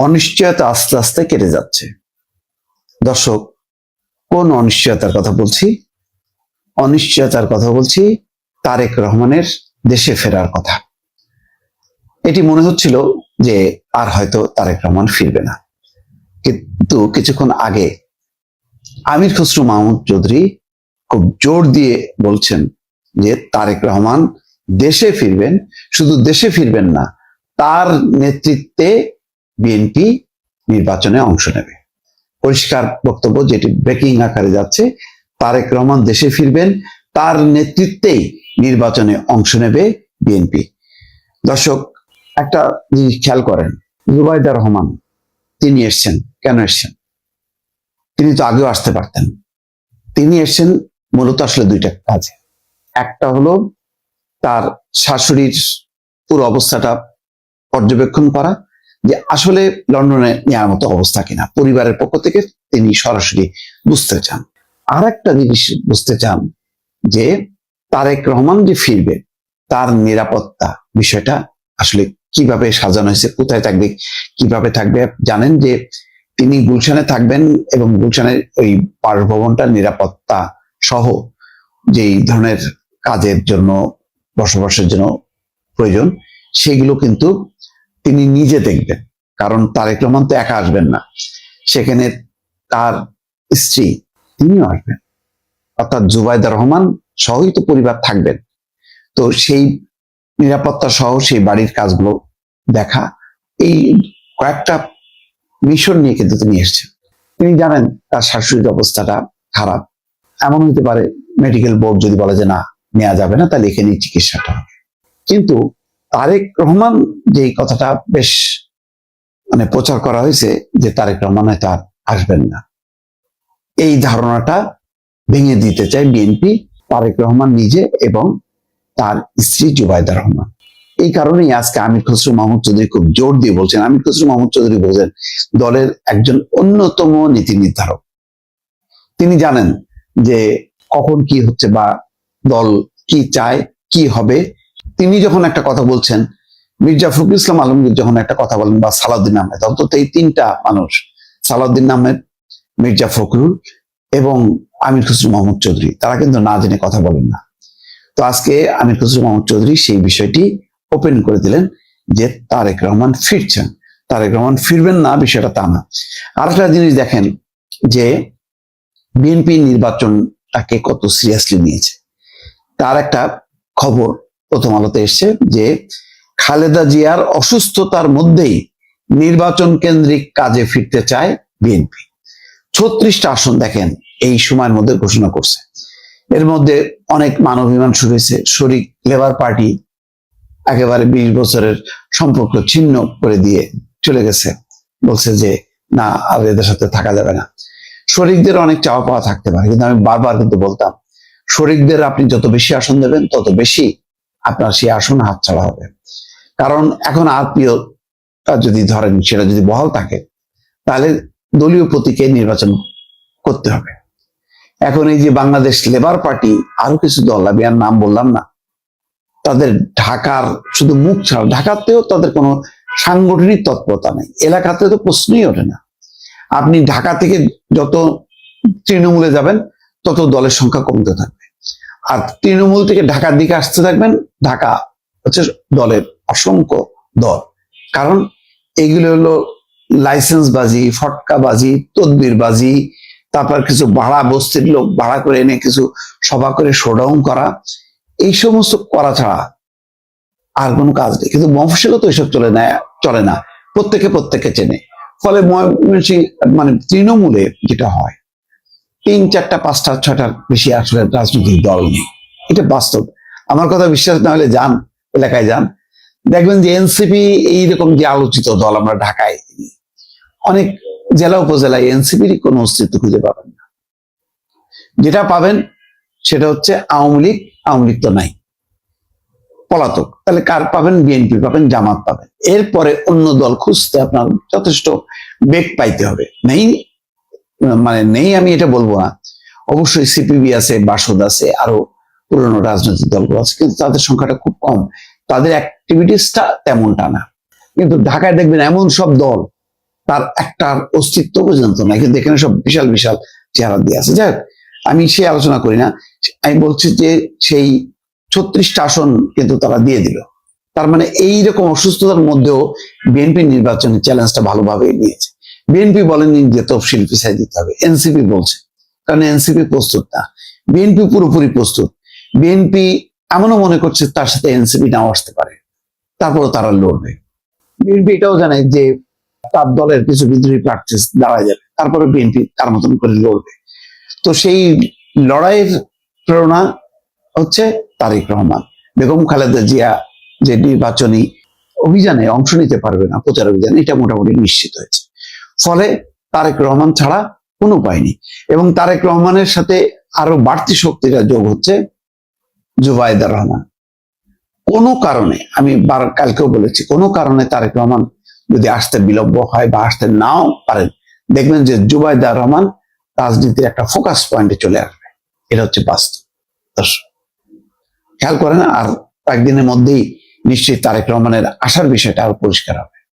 অনিশ্চয়তা আস্তে আস্তে কেটে যাচ্ছে। দর্শক, কোন অনিশ্চয়তার কথা বলছি? অনিশ্চয়তার কথা বলছি তারেক রহমানের দেশে ফেরার কথা। এটি মনে হচ্ছিল যে আর হয়তো তারেক রহমান ফিরবে না, কিন্তু কিছুক্ষণ আগে আমির খসরু মাহমুদ চৌধুরী খুব জোর দিয়ে বলছেন যে তারেক রহমান দেশে ফিরবেন। শুধু দেশে ফিরবেন না, তার নেতৃত্বে বিএনপি নির্বাচনে অংশ নেবে। পরিষ্কার বক্তব্য, যেটি ব্রেকিং আকারে যাচ্ছে। তারেক রহমান দেশে ফিরবেন, তার নেতৃত্বেই নির্বাচনে অংশ নেবে বিএনপি। দর্শক, একটা জিনিস খেয়াল করেন, জুবাইদা রহমান তিনি এসছেন। কেন এসছেন? তিনি তো আগেও আসতে পারতেন। তিনি এসছেন মূলত আসলে দুইটা কাজে। একটা হলো তার শাশুড়ির পুরো অবস্থাটা পর্যবেক্ষণ করা, যে আসলে লন্ডনে নেওয়ার মতো অবস্থা কিনা। পরিবারের পক্ষ থেকে তিনি সরাসরি বুঝতে চান। আর একটা জিনিস বুঝতে চান যে তারেক রহমান যে ফিরবে, তার নিরাপত্তা বিষয়টা আসলে কিভাবে সাজানো হয়েছে, কোথায় থাকবে, কিভাবে থাকবে। জানেন যে তিনি গুলশানে থাকবেন এবং গুলশানের ওই বাসভবনটার নিরাপত্তা সহ যেই ধরনের কাজের জন্য, বসবাসের জন্য প্রয়োজন, সেগুলো কিন্তু তিনি নিজে দেখবেন। কারণ তারেক রহমান তো একা আসবেন না, সেখানে তার স্ত্রী তিনিও আসবেন, অর্থাৎ জুবাইদা রহমান সহই তো পরিবার থাকবেন। তো সেই নিরাপত্তা সহ সেই বাড়ির কাজগুলো দেখা, এই কয়েকটা মিশন নিয়ে কিন্তু তিনি এসেছেন। তিনি জানেন তার শাশুড়ির অবস্থাটা খারাপ। এমন হতে পারে মেডিকেল বোর্ড যদি বলে যে না, নেওয়া যাবে না, তাহলে এখানেই চিকিৎসাটা হবে। কিন্তু তারেক রহমান যে কথাটা বেশ প্রচার করা হয়েছে যে তারেক রহমান হয়তো আর আসবেন না, এই ধারণাটা ভেঙে দিতে চায় বিএনপি, তারেক রহমান নিজে এবং তার স্ত্রী জুবাইদা রহমান। এই কারণেই আজকে আমির খসরু মাহমুদ চৌধুরী খুব জোর দিয়ে বলছেন। আমির খসরু মাহমুদ চৌধুরী বলছেন দলের একজন অন্যতম নীতি নির্ধারক। তিনি জানেন যে কখন কি হচ্ছে বা দল কি চায়, কি হবে। তিনি যখন একটা কথা বলছেন, মির্জা ফখরুল ইসলাম আলমগীর যখন একটা কথা বলেন, বা সালাউদ্দিন আহমেদ, অন্তত এই তিনটা মানুষ, সালাউদ্দিন আহমেদ, মির্জা ফখরুল এবং আমির খসরু মাহমুদ চৌধুরী, তারা কিন্তু না জেনে কথা বলেন না। তো আজকে আমির খসরু মাহমুদ চৌধুরী সেই বিষয়টি ওপেন করে দিলেন যে তারেক রহমান ফিরছেন। তারেক রহমান ফিরবেন না বিষয়টা তা না। আর একটা জিনিস দেখেন যে বিএনপি নির্বাচনটাকে কত সিরিয়াসলি নিয়েছে। তার একটা খবর প্রথম আলোতে এসছে যে খালেদা জিয়ার অসুস্থতার মধ্যেই নির্বাচন কেন্দ্রিক কাজে ফিরতে চায় বিএনপি। 36টা আসন দেখেন এই সময়ের মধ্যে ঘোষণা করছে। এর মধ্যে অনেক মানবাভিমান শুরু হয়েছে। শরিক লেবার পার্টি একেবারে 20 বছরের সম্পর্ক ছিন্ন করে দিয়ে চলে গেছে, বলছে যে না, আর এদের সাথে থাকা যাবে না। শরিকদের অনেক চাওয়া পাওয়া থাকতে পারে, কিন্তু আমি বারবার কিন্তু বলতাম, শরিকদের আপনি যত বেশি আসন দেবেন তত বেশি আপনার সেই আসন হাতছাড়া হবে। কারণ এখন আত্মীয়তা যদি ধরেন সেটা যদি বহাল থাকে, তাহলে দলীয় প্রতীকে নির্বাচন করতে হবে। এখন এই যে বাংলাদেশ লেবার পার্টি, আরো কিছু দল, আমি আর নাম বললাম না, তাদের ঢাকার শুধু মুখ ছাড়া, ঢাকাতেও তাদের কোনো সাংগঠনিক তৎপরতা নেই, এলাকাতে তো প্রশ্নই ওঠে না। আপনি ঢাকা থেকে যত তৃণমূলে যাবেন তত দলের সংখ্যা কমতে থাকবে, আর তৃণমূল থেকে ঢাকার দিকে আসতে থাকবেন, ঢাকা হচ্ছে দলের অসংখ্য দল। কারণ এইগুলো হলো লাইসেন্সবাজি, ফটকাবাজি, তদবিরবাজি, তারপর কিছু ভাড়া বস্তির লোক ভাড়া করে এনে কিছু সভা করে শোডাউন করা, এই সমস্ত করা ছাড়া আর কোনো কাজ নেই। কিন্তু মফস্বলে তো এসব চলে না, প্রত্যেকে চেনে। ফলে তৃণমূলে যেটা হয়, 3, 4, 5, 6টার বেশি আসলে রাজনৈতিক দল নেই। এটা বাস্তব। আমার কথা বিশ্বাস না হলে যান, এলাকায় যান, দেখবেন যে এনসিপি এইরকম যে আলোচিত দল আমরা ঢাকায় অনেক জেলা উপজেলায় এনসিপির কোনো অস্তিত্ব খুঁজে পাবেন না। যেটা পাবেন সেটা হচ্ছে আওয়ামী লীগ তো নাই, পলাতক। তাহলে কার পাবেন? বিএনপি পাবেন, জামাত পাবেন। এরপরে অন্য দল খুঁজতে আপনার যথেষ্ট বেগ পাইতে হবে। নেই আমি এটা বলবো না, অবশ্যই সিপিবি আছে, বাসদ আছে, আরো পুরনো রাজনৈতিক দলগুলো আছে, কিন্তু তাদের সংখ্যাটা খুব কম, তাদের অ্যাক্টিভিটিসটা তেমনটা না। কিন্তু ঢাকায় দেখবেন এমন সব দল তার একটা অস্তিত্ব পর্যন্ত নাই, কিন্তু এখানে সব বিশাল বিশাল চেহারা দিয়ে আছে। যাই হোক, আমি সে আলোচনা করি না। আমি বলছি যে সেই 36টা আসন কিন্তু তারা দিয়ে দিল। তার মানে এইরকম অসুস্থতার মধ্যেও বিএনপি নির্বাচনী চ্যালেঞ্জটা ভালোভাবে নিয়েছে। বিএনপি বলেনি যে তফসিল পিছাই দিতে হবে, এনসিপি বলছে, কারণ এনসিপি প্রস্তুত না। বিএনপি পুরোপুরি প্রস্তুত। বিএনপি এমনও মনে করছে তার সাথে এনসিপি নাও আসতে পারে, তারপরও তারা লড়বে। বিএনপি এটাও জানে যে তার দলের কিছু বিদ্রোহী প্রার্থী দাঁড়া যাবে, তারপরে বিএনপি তার মতন করে লড়বে। তো সেই লড়াইয়ের প্রেরণা হচ্ছে তারেক রহমান। বেগম খালেদা জিয়া যে নির্বাচনী অভিযানে অংশ নিতে পারবে না, প্রচার অভিযানে, এটা মোটামুটি নিশ্চিত হয়েছে। ফলে তারেক রহমান ছাড়া কোনো উপায় নেই। এবং তারেক রহমানের সাথে আরো বাড়তি শক্তিটা যোগ হচ্ছে জুবাইদা রহমান। কোনো কারণে, আমি কালকেও বলেছি, কোনো কারণে তারেক রহমান যদি আসতে বিলম্ব হয় বা আসতে নাও পারেন, দেখবেন যে জুবাইদা রহমান রাজনীতির একটা ফোকাস পয়েন্টে চলে আসবে। এটা হচ্ছে বাস্তব। দর্শক খেয়াল করে না, আর কয়েকদিনের মধ্যেই নিশ্চয়ই তারেক রহমানের আসার বিষয়টা আরো পরিষ্কার হবে।